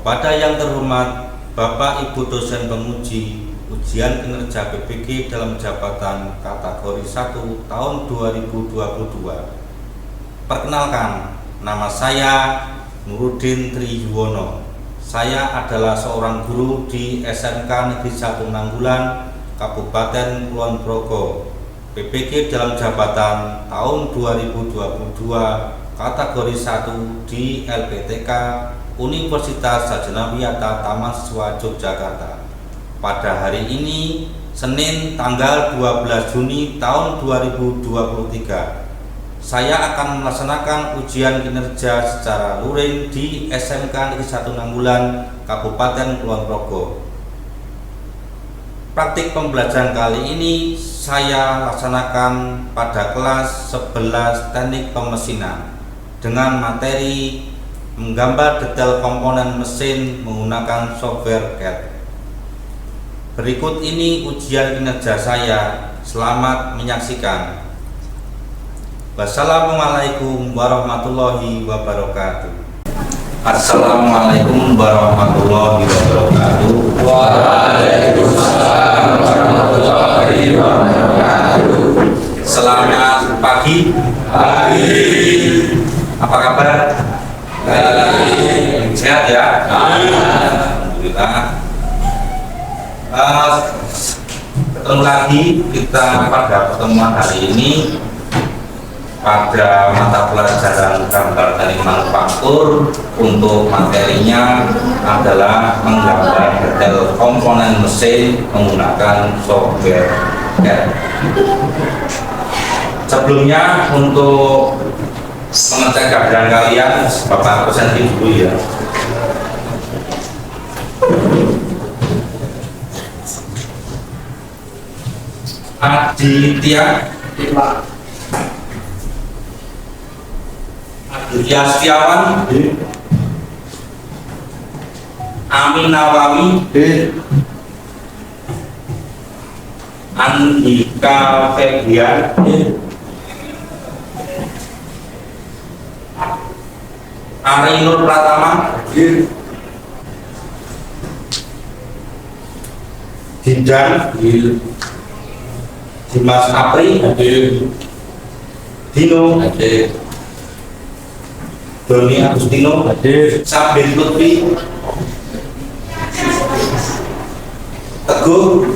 Kepada yang terhormat Bapak Ibu dosen penguji ujian kinerja PPG dalam jabatan kategori 1 tahun 2022. Perkenalkan, nama saya Nurudin Triyuwono. Saya adalah seorang guru di SMK Negeri 1 Nanggulan, Kabupaten Kulon Progo. PPG dalam jabatan tahun 2022 kategori 1 di LPTK Universitas Sarjana Wiyata Tamansiswa Yogyakarta. Pada hari ini, Senin tanggal 12 Juni tahun 2023, saya akan melaksanakan ujian kinerja secara luring di SMK Negeri 1 Nanggulan, Kabupaten Kulon Progo. Praktik pembelajaran kali ini saya laksanakan pada kelas 11 teknik pemesinan dengan materi menggambar detail komponen mesin menggunakan software CAD. Berikut ini ujian kinerja saya. Selamat menyaksikan. Wassalamualaikum warahmatullahi wabarakatuh. Assalamualaikum warahmatullahi wabarakatuh. Waalaikumsalam warahmatullahi wabarakatuh. Selamat pagi. Apa kabar? Baik. Sehat ya? Alhamdulillah. Ketemu lagi kita pada pertemuan hari ini pada mata pelajaran gambar teknik manufaktur. Untuk materinya adalah menggambar detail komponen mesin menggunakan software CAD. Sebelumnya, untuk mengecek keadaan kalian, Bapak presentasi dulu ya. Aditya Setiawan, Amin Nawawi, Andika Febian, Ari Nur Pratama, Dindan, Dimas Apri, Dino, Doni Agustino, Sabin Lutfi, Teguh,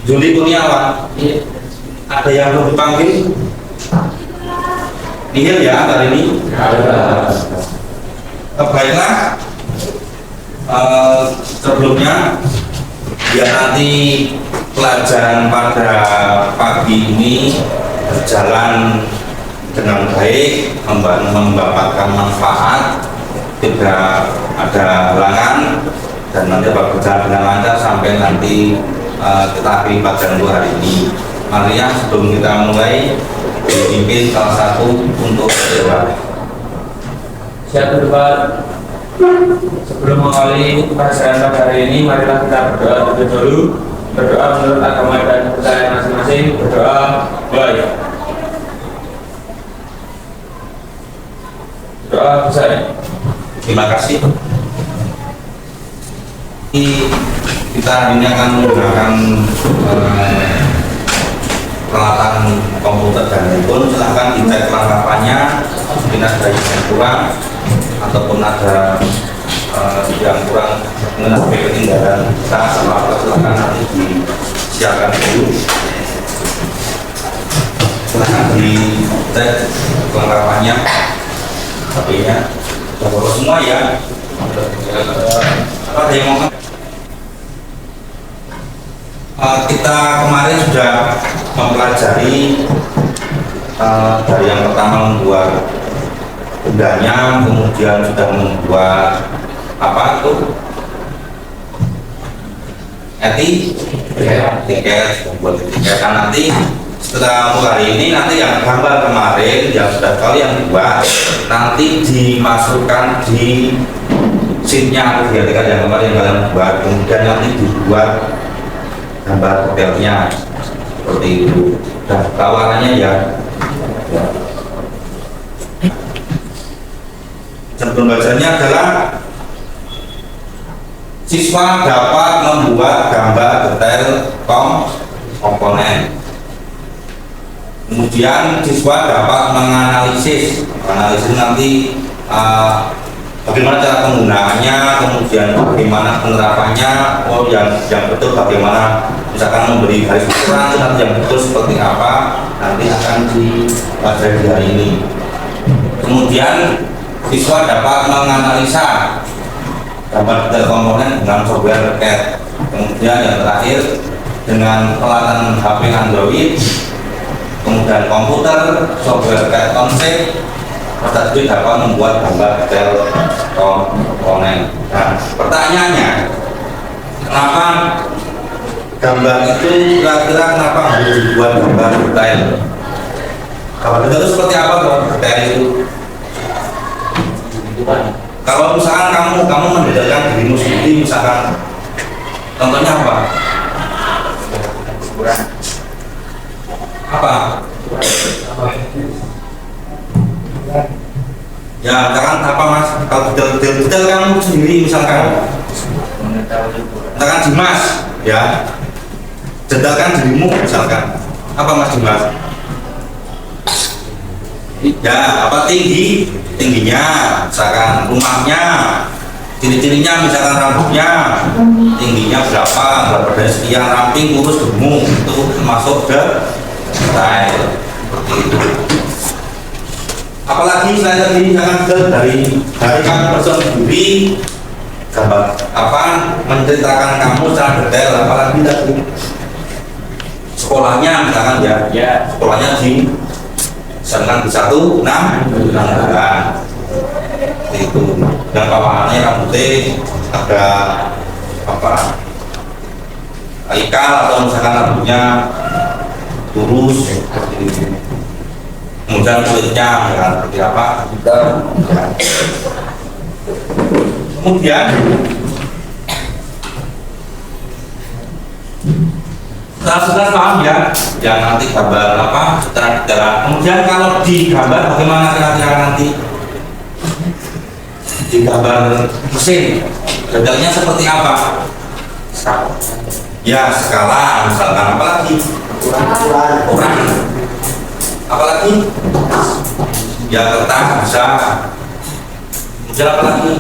Juli Kurniawan. Ada yang belum dipanggil? Nihil ya hari ini. Baiklah, sebelumnya biar nanti pelajaran pada pagi ini berjalan dengan baik, mendapatkan manfaat, tidak ada halangan, dan nanti berjalan dengan lancar sampai nanti kita akhiri pelajaran hari ini. Mari ya, sebelum kita mulai, dipimpin salah satu untuk berdoa. Siap berdebat. Sebelum mengawali pelajaran pada hari ini, marilah kita berdoa terlebih dahulu. Berdoa menurut agama dan kepercayaan masing-masing. Berdoa baik. Doa besar. Terima kasih. Kita hari ini akan menggunakan peralatan komputer dan handphone. Silahkan dicek kelengkapannya. Mungkin ada yang kurang ataupun ada yang kurang mengenai ketinggalan kita sama apa, silahkan nanti disiapkan dulu. Silahkan dicek kelengkapannya. HP-nya sudah boros semua ya. Apa ada yang mau? Kita kemarin sudah mempelajari dari yang pertama membuat bendanya, kemudian sudah membuat apa itu? Tiket, membuat tiket. Nanti setelah hari ini, nanti yang gambar kemarin yang sudah kalian buat nanti dimasukkan di sheetnya yang kemarin yang kalian buat, kemudian nanti dibuat gambar detailnya seperti itu. Dan tawarannya ya Jam pembelajarannya adalah siswa dapat membuat gambar detail komponen. Kemudian siswa dapat menganalisis nanti bagaimana cara penggunaannya, kemudian bagaimana penerapannya, yang betul bagaimana, misalkan memberi garis ukuran nanti yang betul seperti apa, nanti akan dipelajari di hari ini. Kemudian siswa dapat menganalisa gambar detail komponen dengan software CAD. Kemudian yang terakhir dengan peralatan HP Android, kemudian komputer, software CAD konsep, peserta dapat membuat gambar detail komponen. Nah, pertanyaannya, kenapa gambar itu kira-kira kenapa harus dibuat gambar detail? Gambar detail itu seperti apa gambar detail itu? Kalau misalkan kamu mendetailkan dirimu sendiri, misalkan contohnya apa? Apa? Ya, misalkan apa mas? Kalau detail kamu sendiri, misalkan Dimas, ya, detailkan dirimu, misalkan apa mas Dimas? Ya, apa tingginya, misalkan rumahnya, ciri-cirinya, misalkan rambutnya, tingginya berapa dari sekian, ramping, kurus, gemuk, itu masuk ke detail seperti itu. Apalagi selain tadi misalkan dari kamu person sendiri, gambar apa menceritakan kamu secara detail, apalagi tadi sekolahnya, misalkan ya sekolahnya di sedang di 1 6 bulan itu, dan bawaannya rambutnya ada apa ikal atau misalkan rambutnya lurus seperti itu. Kemudian kulitnya seperti apa kita. Kemudian sudah paham ya, yang nanti gambar apa secara detail. Kemudian kalau digambar bagaimana kira-kira nanti digambar mesin, detailnya seperti apa? Ya skala, misalkan apalagi ukuran, apalagi ya kertas bisa. Kemudian apalagi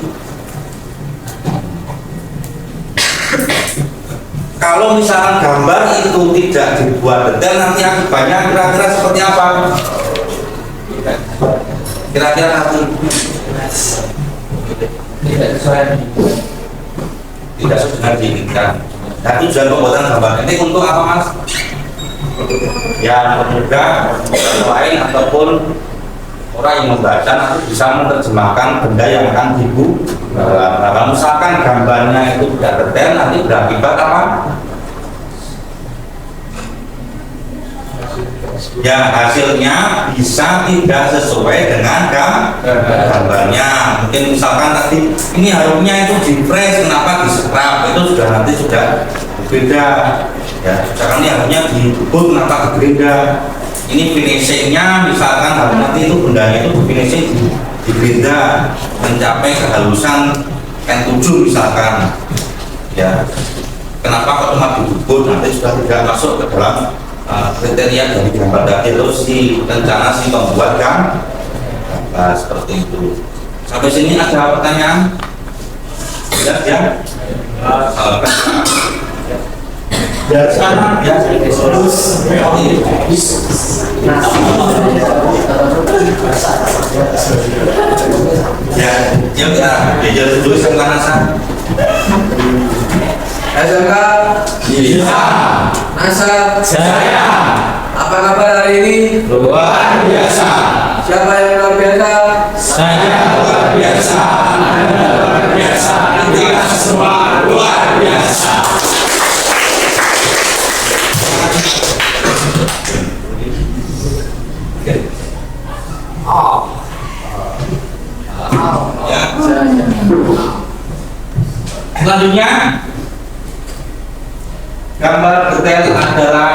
kalau misalkan gambar itu tidak dibuat detail, nanti akibatnya kira-kira seperti apa? Kira-kira nanti tidak sesuai diinginkan. Nah, tujuan pembuatan gambar ini untuk apa mas? Ya memudahkan orang lain ataupun orang yang membaca nanti bisa menerjemahkan benda yang akan dibuat. Nah, kalau misalkan gambarnya itu tidak detail, nanti berakibat apa? Ya hasilnya bisa tidak sesuai dengan gambarnya. Mungkin misalkan tadi ini harusnya itu di fresh, kenapa di scrap, itu sudah nanti sudah berbeda. Ya, misalkan ini harusnya dibut, kenapa berbeda. Ini finishingnya misalkan harus nanti itu bendanya itu finishing berbeda mencapai kehalusan N7 misalkan. Ya, kenapa kok cuma dibut, nanti sudah tidak masuk ke dalam kriteria dari gambar tadi. Terus si rencana si pembuat gambar seperti itu. Sampai sini ada pertanyaan? Ya. Ya sekarang ya terus ya yuk kita belajar dulu SMK NASA. SMK Bisa. NASA Saya apa kabar hari ini? luar biasa. Siapa yang luar biasa? Saya luar biasa. Anda luar biasa. Kita semua luar biasa. Ya. Selanjutnya, gambar detail adalah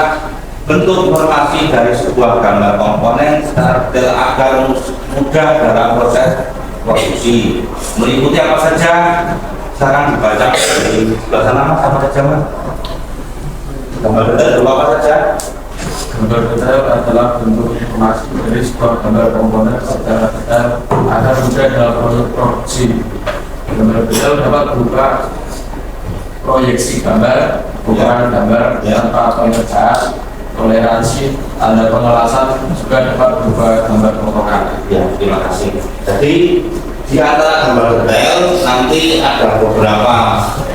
bentuk informasi dari sebuah gambar komponen secara detail agar mudah dalam proses produksi. Meliputi apa saja? Silakan dibaca di sebelah sana Mas, apa saja Mas? Gambar detail berupa apa saja? Gambar detail adalah bentuk informasi dari sebuah gambar komponen secara detail agar mudah dalam proses produksi. Gambar detail dapat berupa proyeksi gambar, ukuran gambar, tanpa pengerjaan, toleransi, tanda pengelasan, juga dapat berupa gambar potongan. Ya, terima kasih. Jadi di antara gambar detail nanti ada beberapa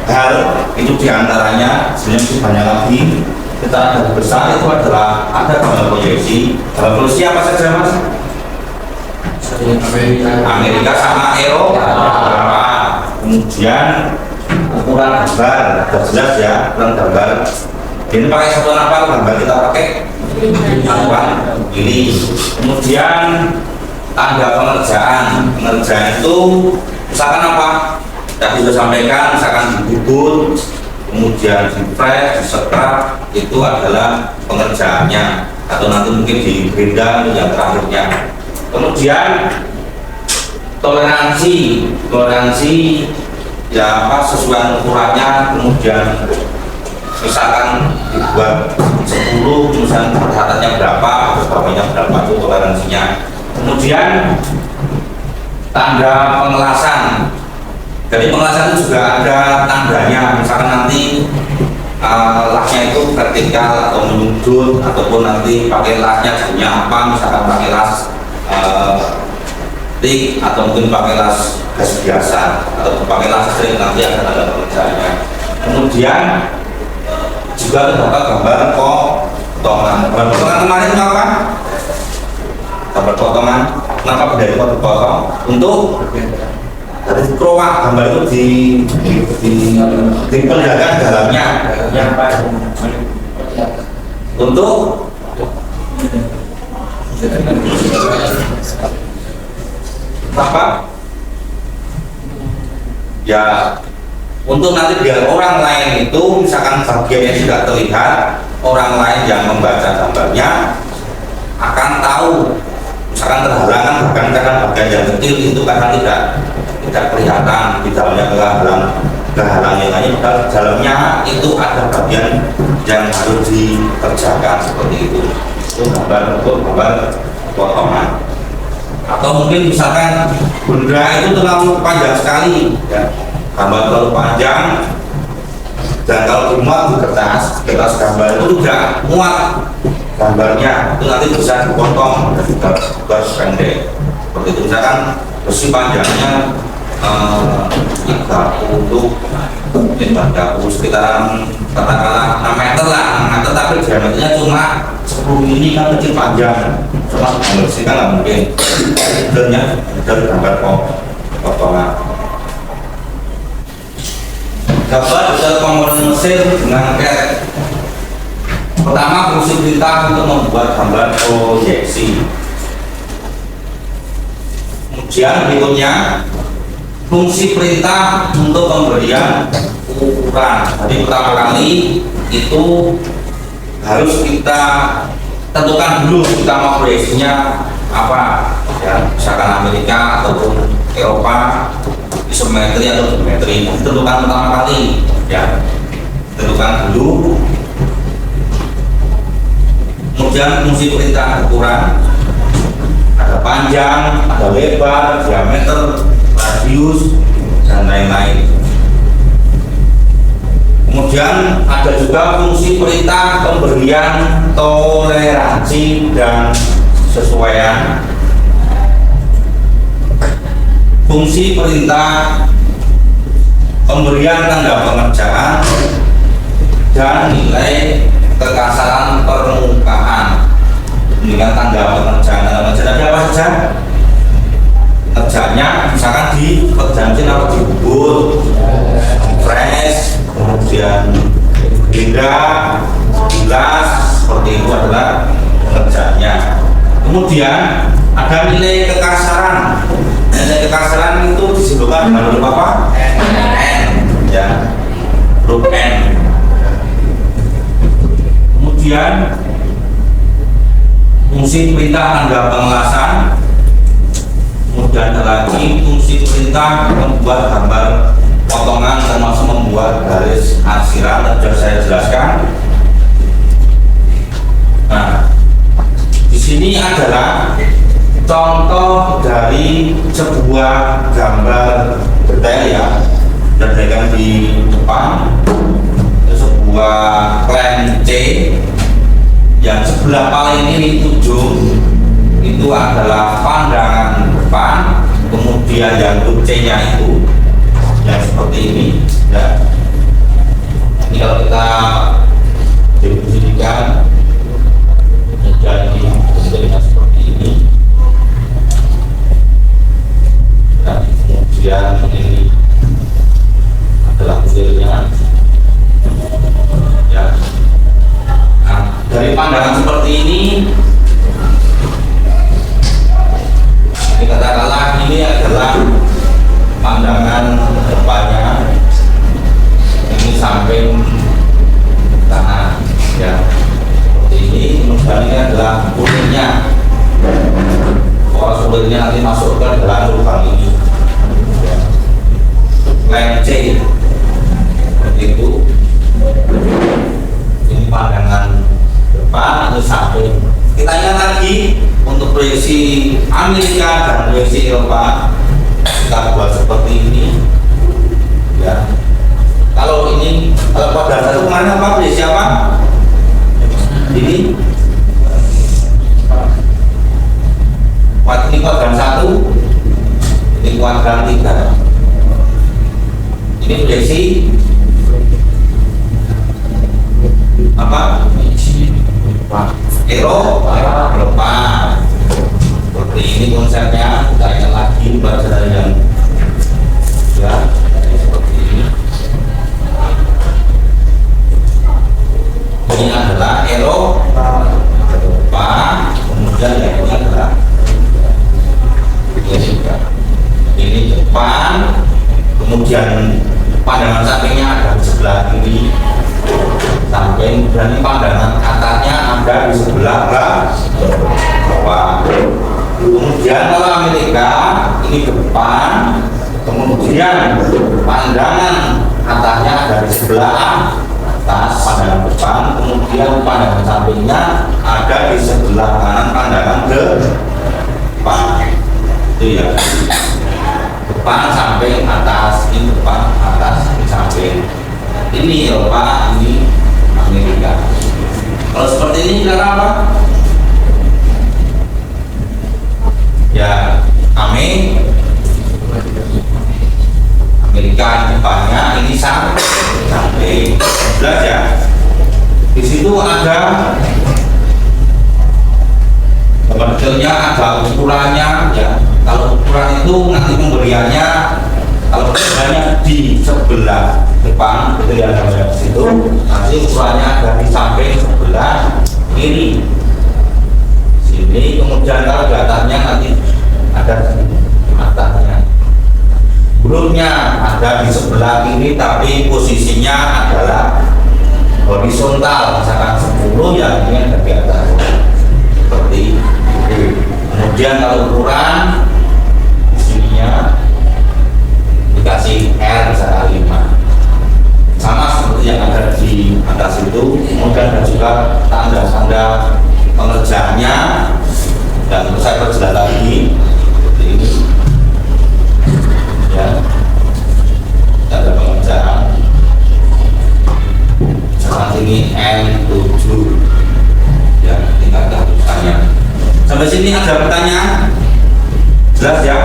hal, itu diantaranya sebenarnya banyak lagi. Secara garis besar itu adalah ada gambar proyeksi. Gambar proyeksi apa saja Mas? Amerika sama Eropa. Kemudian ukuran gambar, jelas ya, ukuran gambar. Ini pakai satuan apa gambar kita pakai? Satuan ini. Kemudian tanda pengerjaan. Pengerjaan itu misalkan apa? Tadi sudah sampaikan, misalkan dibubut, kemudian di press, di setrap, itu adalah pengerjaannya, atau nanti mungkin di benda yang terakhirnya. Kemudian toleransi ya apa sesuai ukurannya, kemudian misalkan dibuat 10, misalkan catatnya berapa, berapanya berapa, itu toleransinya. Kemudian tanda pengelasan. Jadi pengelasan itu juga ada tandanya, misalkan nanti lasnya itu vertikal atau menyudut, ataupun nanti pakai lasnya jenisnya apa, misalkan pakai las tik, atau mungkin pakai las gas biasa, atau pakai las string, nanti ada tanda pengerjaannya. Kemudian juga terdapat gambar potongan. Gambar potongan kemarin itu apa? Gambar potongan. Kenapa benda itu dipotong? Untuk dari kroak gambar itu diperlihatkan dalamnya. Untuk apa? Ya, untuk nanti biar orang lain itu misalkan bagian yang tidak terlihat, orang lain yang membaca gambarnya akan tahu. Misalkan terhalangan, bahkan karena bagian yang kecil itu karena tidak kelihatan, di dalamnya kehalang yang lain, padahal dalamnya itu ada bagian yang harus dikerjakan seperti itu. Itu gambar potongan. Atau mungkin misalkan benda itu terlalu panjang sekali, ya. Gambar terlalu panjang, dan kalau dimuat di kertas gambar itu tidak muat gambarnya, itu nanti bisa dipotong dan garis pendek. Seperti itu, misalkan besi panjangnya 30 sekitaran katakanlah 6 meter lah, 6 meter, tapi diameternya cuma 10 mili, kan kecil panjang, cuma besi kan nggak mungkin. Modelnya dari gambar potongan. Gambar detail komponen mesin dengan CAD. Pertama, fungsi perintah untuk membuat gambar proyeksi. Kemudian berikutnya fungsi perintah untuk pemberian ukuran. Jadi pertama kali itu harus kita tentukan dulu kita mau proyeksinya apa, ya, misalkan Amerika ataupun Eropa, isometri atau geometri, tentukan pertama kali, ya, tentukan dulu. Kemudian fungsi perintah ukuran, ada panjang, ada lebar, diameter, radius, dan lain-lain. Kemudian ada juga fungsi perintah pemberian toleransi dan sesuaian. Fungsi perintah pemberian tanda pengerjaan dan nilai kekasaran permukaan. Dengan tanda pengerjaan ada apa saja? Kerjanya misalkan di pekerjaan mesin atau dibubut, fresh, kemudian benda, bilas, seperti itu adalah pekerjaannya. Kemudian ada nilai kekasaran. Nilai kekasaran itu disebutkan dengan huruf apa? N, ya, huruf N. Kemudian fungsi perintah tanda pengelasan, kemudian kemudian ada lagi fungsi perintah membuat gambar potongan termasuk membuat garis arsiran, sudah saya jelaskan. Nah, di sini adalah contoh dari sebuah gambar detail ya, detailkan di depan, sebuah plan C yang sebelah paling kiri ujung itu adalah pandangan depan, kemudian yang C-nya itu yang seperti ini ya. Ini kalau kita diposisikan menjadi bentuknya seperti ini dan kemudian ini adalah modelnya ya. Nah, dari pandangan seperti ini katakanlah ini adalah pandangan depannya, ini samping kanan ya, seperti ini. Kemudian ini adalah kulitnya, pola kulitnya nanti masuk ke dalam lubang ini ya. Plan C seperti itu. Ini pandangan depan, ini samping. Kita ingat lagi untuk proyeksi Amerika dan proyeksi Eropa kita buat seperti ini ya. Kalau ini pada dasar kemana apa proyeksi apa? Ini kuadran 1, ini kuadran 3. Ini proyeksi apa? Eropa. Seperti ini konsepnya. Kita ingat lagi pelajaran yang ya seperti ini. Ini adalah Eropa, kemudian yang ini adalah ini Jepang, kemudian pandangan sampingnya ada di sebelah kiri samping, dan ini pandangan atasnya ada di sebelah bawah. Kemudian kalau Amerika ini depan, kemudian pandangan atasnya ada di sebelah atas pandangan depan, kemudian pandangan sampingnya ada di sebelah kanan pandangan depan. Itu ya, depan samping atas, ini depan atas ini samping. Ini Eropa, ini Amerika. Kalau seperti ini cara apa? Ya, Amerika depannya, ini samping. Jelas ya. Di situ ada gambar detailnya, ada ukurannya ya. Kalau ukuran itu nanti pemberiannya, kalau pemberiannya di sebelah depan itu ya, di situ nanti ukurannya ada di samping sebelah kiri sini. Kemudian kalau di atasnya nanti ada di atasnya. Hurufnya ada di sebelah kiri tapi posisinya adalah horizontal, misalkan 10 ya, ini ada di atas seperti itu. Kemudian kalau ukuran di sininya dikasih R misalkan 5, sama seperti yang ada di atas itu. Kemudian ada juga tanda-tanda pengerjaannya, dan terus saya perjelas lagi seperti ini ya, tanda pengerjaan. Misalkan ini N7 ya, tingkat keharusannya. Sampai sini ada pertanyaan? Jelas ya?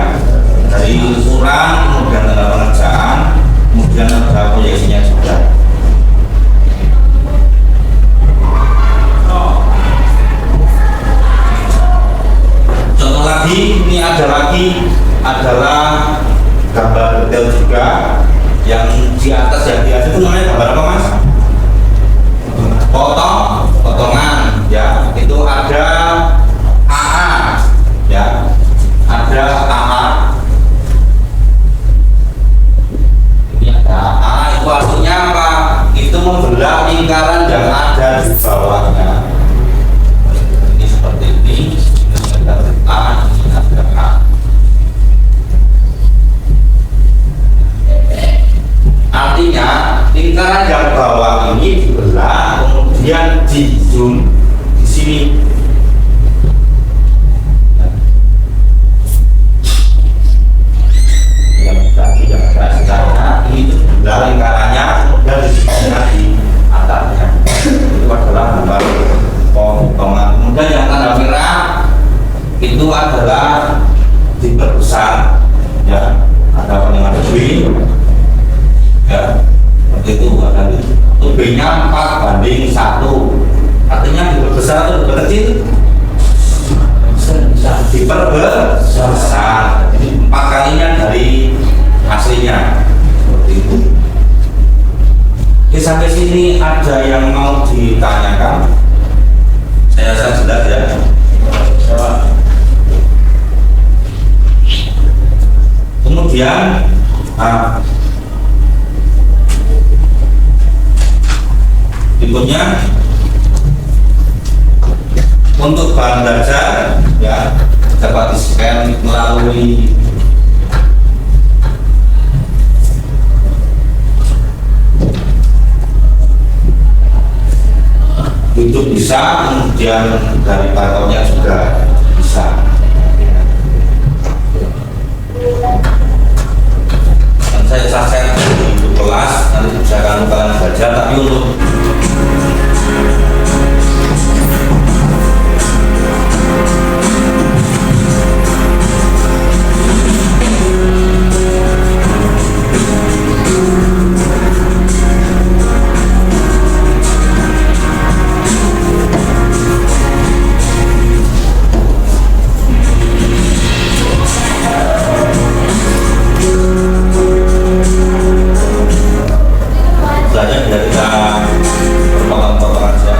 Dari ukuran, kemudian tanda pengerjaan, kemudian ada proyeksinya juga. Contoh lagi, ini ada lagi adalah gambar detail juga yang di atas, yang di atas itu namanya gambar apa mas? Potongan ya. Itu ada AA ya, ada AA. Ini ada AA, itu artinya apa? Itu membelah lingkaran yang ada di bawahnya. Ini seperti ini ada A, ini ada A. lingkaran yang bawah ini dibelah, kemudian di zoom di sini. Yang tadi yang ada sekarang ini dibelah lingkarannya, kemudian disebutnya di atapnya. Itu adalah gambar potongan. Kemudian yang tanda merah itu adalah diperbesar, ya, ada dengan B, ya, seperti itu. Ada itu B-nya 4:1, artinya diperbesar atau diperkecil, diperbesar, jadi 4 kalinya dari aslinya, seperti itu. Oke, sampai sini ada yang mau ditanyakan? Saya rasa jelas ya. Kemudian berikutnya untuk bahan belajar, ya, dapat di-scan melalui YouTube bisa, kemudian dari barcode-nya juga bisa. Dan saya di kelas nanti bisa kalian baca, tapi untuk belajar biar kita berpotong-potong aja.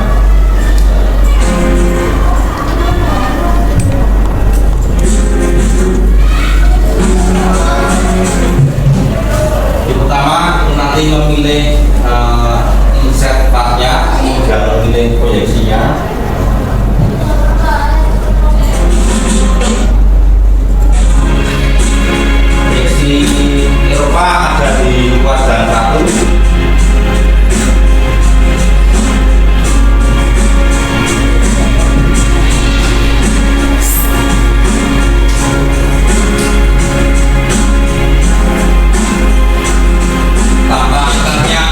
Yang pertama nanti memilih insert partnya, kemudian memilih proyeksinya. Proyeksi Eropa ada di kuadran 1. Tambah akarnya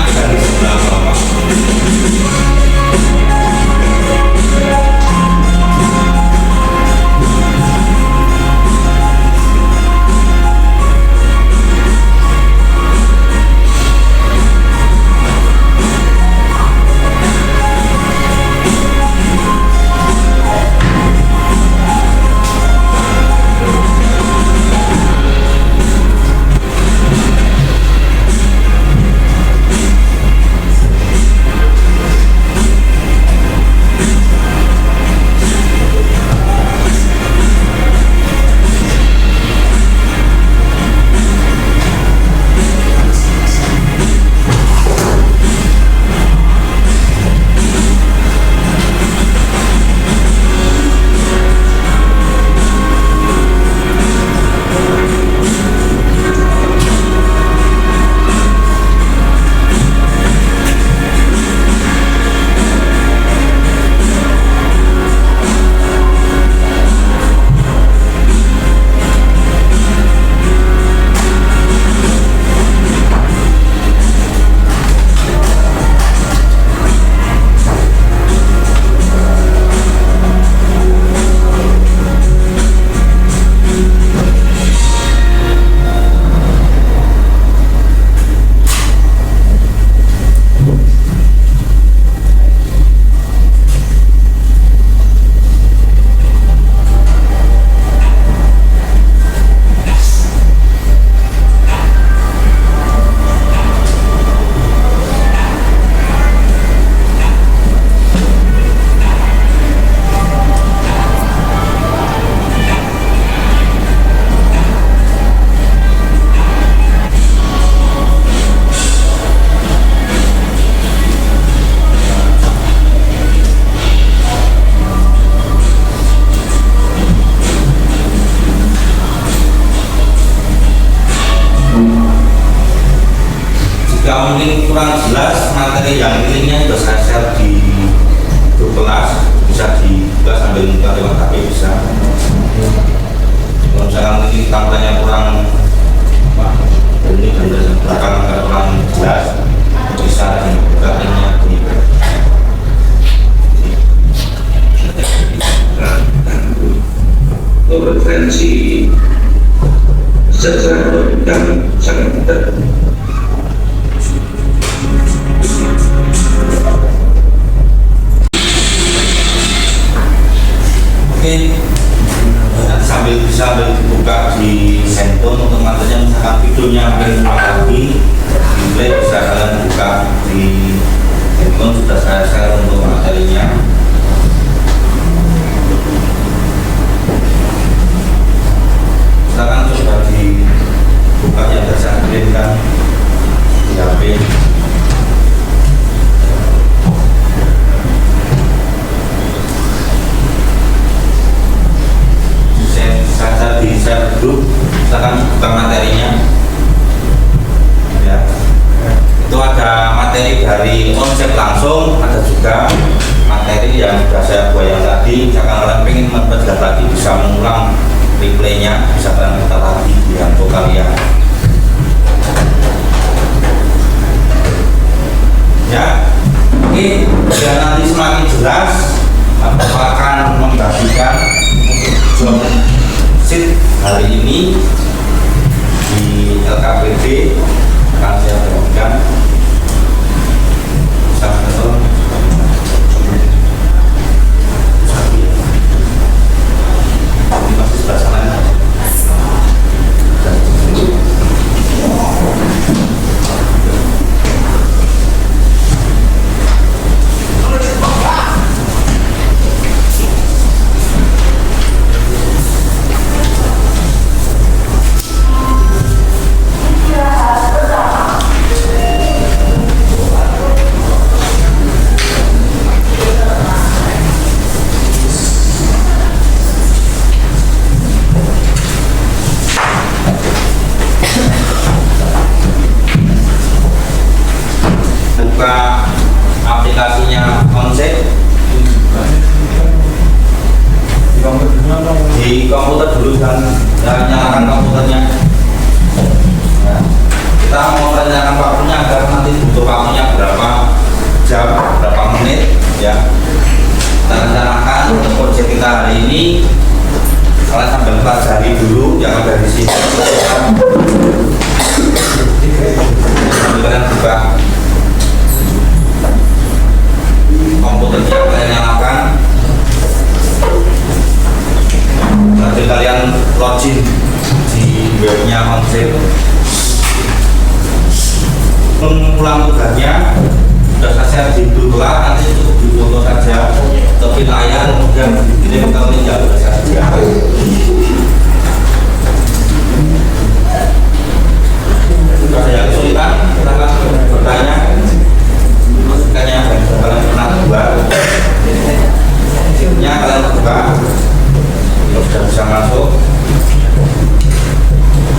jelas materi yang linknya sudah saya share di grup kelas, bisa dibuka sambil buka lewat HP bisa. Kalau misalkan ini tampaknya kurang ini dan belakang agak kurang jelas, bisa dibuka linknya di referensi secara yang sangat penting. Oke, nanti sambil dibuka di handphone untuk materinya, misalkan videonya hampir 5 lagi di play, bisa kalian buka di handphone, sudah saya share untuk materinya. Silakan coba dibuka yang saya kirimkan di HP. Saja di share grup, silakan buka materinya. Ya, itu ada materi dari konsep langsung, ada juga materi yang sudah saya buat yang tadi. Misalkan kalian ingin memperjelas lagi, bisa mengulang replaynya, bisa kalian putar lagi di handphone kalian. Ya, oke, biar nanti semakin jelas, aku akan membagikan job sheet hari ini di LKPD akan saya bagikan. Ini masih sebelah sana ya. Buka aplikasinya konsep di komputer dulu dan nyalakan komputernya. Ya, kita mau rencanakan waktunya agar nanti butuh waktunya berapa jam, berapa menit ya. Kita rencanakan untuk proyek kita hari ini, kalian sambil pelajari dulu yang ada di sini. Kalian buka komputernya, kalian nyalakan, nanti kalian login di webnya konsep. Pulang tugasnya sudah saya share di grup kelas, nanti cukup di foto saja tepi layar, kemudian dikirim ke link yang sudah saya sediakan. Jika ada yang kesulitan, silakan bertanya. Masukannya yang kalian pernah buat, shiftnya kalian buka, kalau sudah bisa masuk,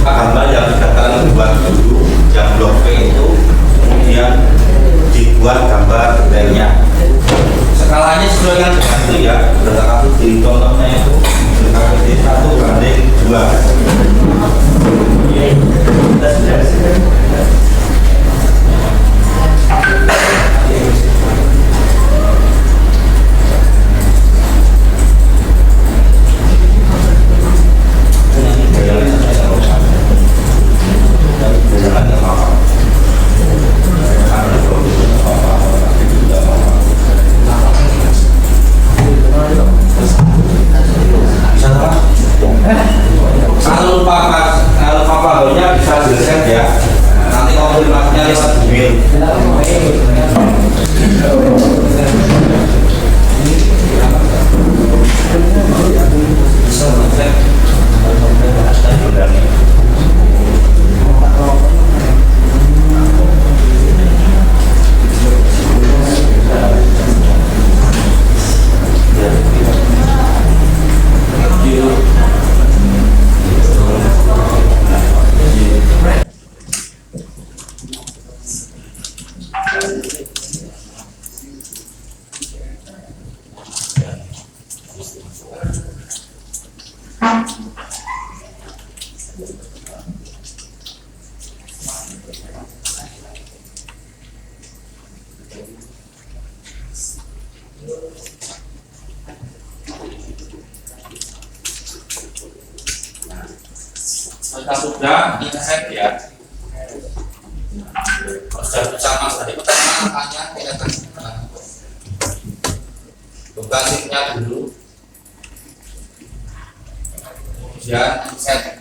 gambar yang sudah kalian buat dulu, yang blok P itu, kemudian dibuat gambar detailnya. Skalanya sesuaikan dengan itu ya, sudah kasus di contohnya itu KPD 1:2. Kalau papagonya bisa di-reset ya. Nanti konfirmasinya lewat email. Bisa reset. Kita sudah set ya. Sudah bersama tadi pertama angkanya kita tekan. Buka sheetnya dulu. Kemudian set.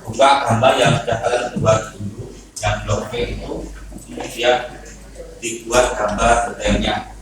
Buka gambar yang sudah kalian buat dulu, yang blok P itu, kemudian dibuat gambar detailnya.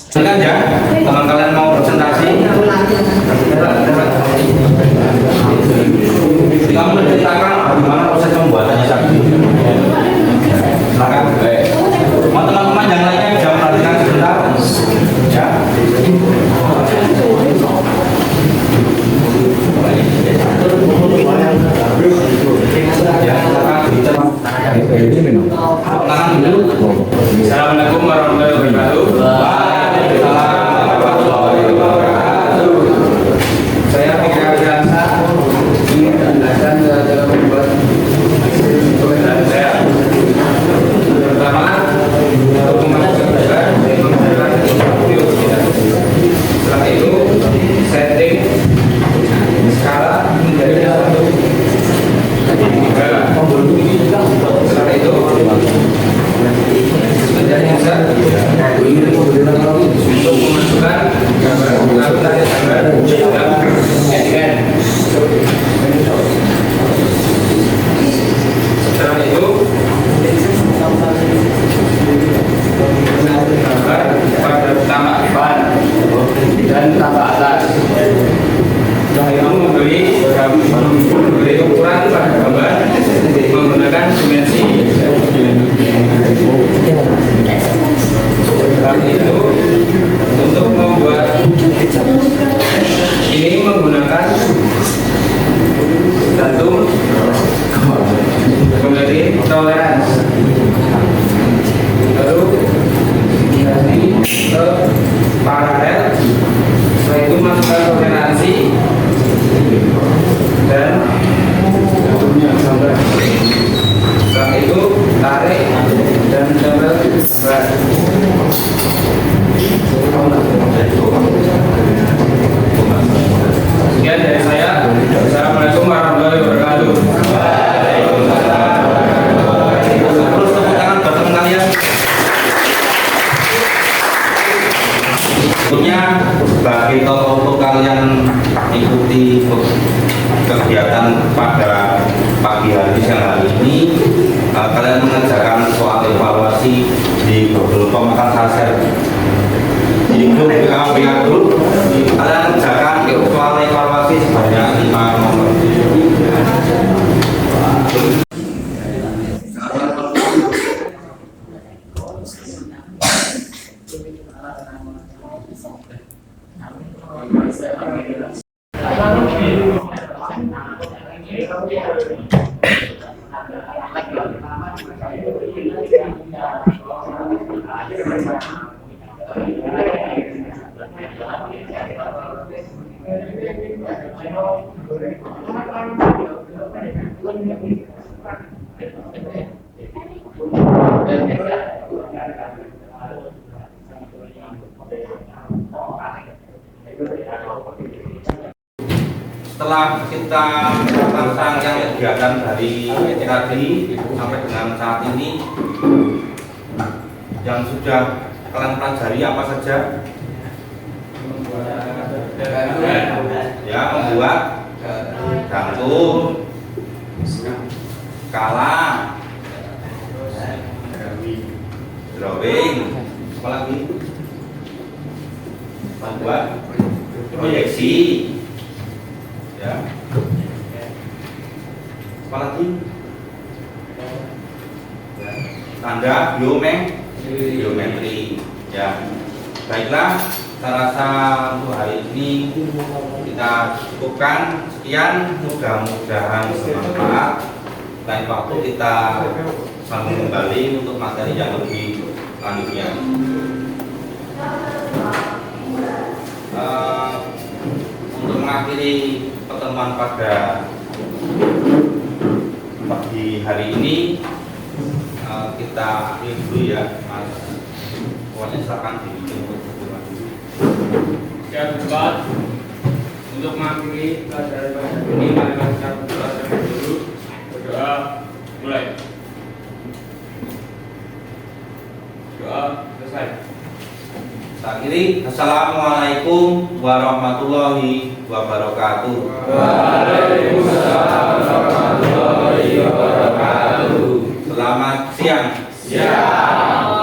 Silakan ya, teman kalian mau presentasi. Kamu menceritakan bagaimana proses pembuatannya tadi. Silakan. Mau teman-teman yang lainnya bisa perhatikan sebentar. Ya. Assalamualaikum warahmatullahi wabarakatuh. Waalaikumsalam warahmatullahi wabarakatuh. Saya Fikri Jasa. Ini penjelasan dalam membuat Dan saya pertama untuk memasukkan video. Setelah itu setting skala menjadi satu tiga. Setelah itu menjadi besar untuk memasukkan gambar lalu tadi gambar edikan. untuk kegiatan pada pagi hari siang hari ini kalian mengerjakan soal evaluasi di Google Form. Akan saya share di grup grup. Kalian mengerjakan soal evaluasi sebanyak 5 nomor. Setelah kita melakukan rangkaian kegiatan dari tadi sampai dengan saat ini, yang sudah kalian pelajari apa saja? Ya, membuat gantung, skala, drawing, apa lagi? Membuat proyeksi, ya, apa lagi? Tanda geometri, ya. Baiklah, saya rasa untuk hari ini kita cukupkan. Sekian, mudah-mudahan bermanfaat. Lain waktu kita sambung kembali untuk materi yang lebih lanjutnya. Untuk mengakhiri pertemuan pada pagi hari ini, kita akhiri dulu ya, Mas. Pokoknya silakan dijemput dulu. Siap debat. Untuk mengakhiri pelajaran pada ini, mari kita berdoa terlebih dulu. Berdoa, mulai. Doa selesai. Kita akhiri. Assalamualaikum warahmatullahi wabarakatuh. Waalaikumsalam warahmatullahi wabarakatuh. Selamat siang. Siap.